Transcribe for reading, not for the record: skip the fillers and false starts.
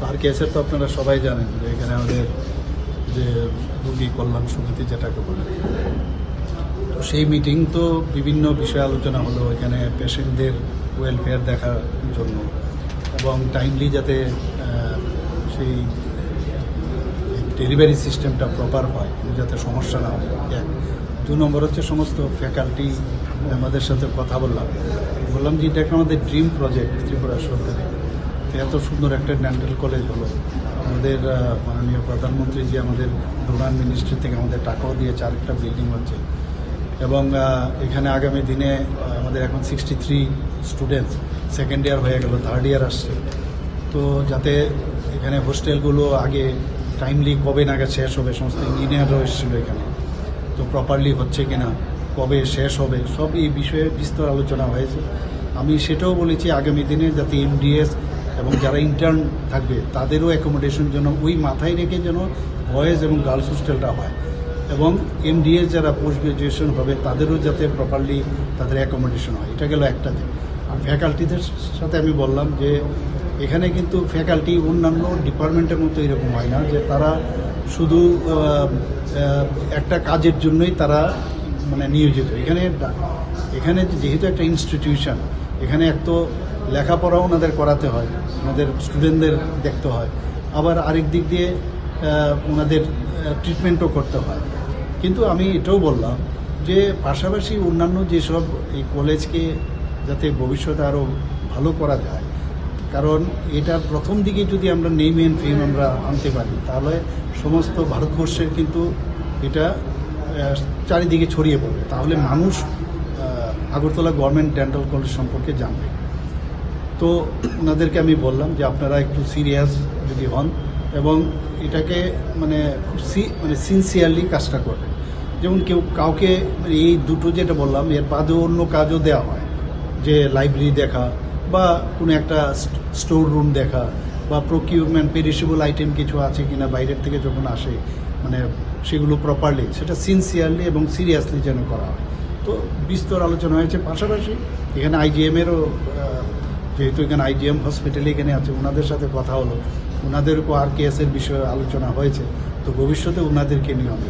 আর কেসের তো আপনারা সবাই জানেন যে এখানে আমাদের যে রোগী কল্যাণ সমিতি যেটাকে বলে, তো সেই মিটিং তো বিভিন্ন বিষয়ে আলোচনা হলো। এখানে পেশেন্টদের ওয়েলফেয়ার দেখার জন্য এবং টাইমলি যাতে সেই ডেলিভারি সিস্টেমটা প্রপার হয়, যাতে সমস্যা না হয়। এক, 2 নম্বর হচ্ছে সমস্ত ফ্যাকাল্টি আমাদের সাথে কথা বললাম যে এটা একটা আমাদের ড্রিম প্রজেক্ট ত্রিপুরা সরকারের। এত সুন্দর একটা ডেন্টাল কলেজ হলো, আমাদের মাননীয় প্রধানমন্ত্রী যে আমাদের ডোনার মিনিস্ট্রি থেকে আমাদের টাকাও দিয়েছে, আরেকটা বিল্ডিং হচ্ছে। এবং এখানে আগামী দিনে আমাদের এখন 63 স্টুডেন্টস সেকেন্ড ইয়ার হয়ে গেল, থার্ড ইয়ার আসছে। তো যাতে এখানে হোস্টেলগুলো আগে টাইমলি কবে নাগাদ শেষ হবে, সমস্ত ইঞ্জিনিয়াররাও এসেছিল এখানে, তো প্রপারলি হচ্ছে কিনা, কবে শেষ হবে, সব এই বিষয়ে বিস্তর আলোচনা হয়েছে। আমি সেটাও বলেছি আগামী দিনে যাতে এমডিএস এবং যারা ইন্টার্ন থাকবে তাদেরও অ্যাকোমোডেশন জন্য ওই মাথায় রেখে যেন বয়েজ এবং গার্লস হোস্টেলটা হয়, এবং এমডিএস যারা পোস্ট গ্রাজুয়েশন হবে তাদেরও যাতে প্রপারলি তাদের অ্যাকোমোডেশন হয়। এটা গেল একটা দিক। আর ফ্যাকাল্টিদের সাথে আমি বললাম যে এখানে কিন্তু ফ্যাকাল্টি অন্যান্য ডিপার্টমেন্টের মতো এরকম হয় না যে তারা শুধু একটা কাজের জন্যই তারা মানে নিয়োজিত। এখানে যেহেতু একটা ইনস্টিটিউশন, এখানে এক তো লেখাপড়াও ওনাদের করাতে হয়, ওনাদের স্টুডেন্টদের দেখতে হয়, আবার আরেক দিক দিয়ে ওনাদের ট্রিটমেন্টও করতে হয়। কিন্তু আমি এটাও বললাম যে পাশাপাশি অন্যান্য যেসব এই কলেজকে যাতে ভবিষ্যতে আরও ভালো করা যায়, কারণ এটা প্রথম দিকে যদি আমরা নেম অ্যান্ড ফেম আমরা আনতে পারি তাহলে সমস্ত ভারতবর্ষের কিন্তু এটা চারিদিকে ছড়িয়ে পড়বে, তাহলে মানুষ আগরতলা গভর্নমেন্ট ডেন্টাল কলেজ সম্পর্কে জানবে। তো ওনাদেরকে আমি বললাম যে আপনারা একটু সিরিয়াস যদি হন এবং এটাকে মানে খুব সিনসিয়ারলি কাজটা করবেন। যেমন কাউকে এই দুটো যেটা বললাম এর বাদেও অন্য কাজও দেওয়া হয়, যে লাইব্রেরি দেখা বা কোনো একটা স্টোর রুম দেখা বা প্রকিউরমেন্ট পেরিশেবল আইটেম কিছু আছে কিনা বাইরের থেকে যখন আসে, মানে সেগুলো প্রপারলি সেটা সিনসিয়ারলি এবং সিরিয়াসলি যেন করা হয়। তো বিস্তর আলোচনা হয়েছে। পাশাপাশি এখানে আইজিএমেরও, যেহেতু এখানে আইজিএম হসপিটালে এখানে আছে, ওনাদের সাথে কথা হলো, ওনাদেরকেও আর কেসের বিষয়ে আলোচনা হয়েছে। তো ভবিষ্যতে ওনাদেরকে নিয়ে আমি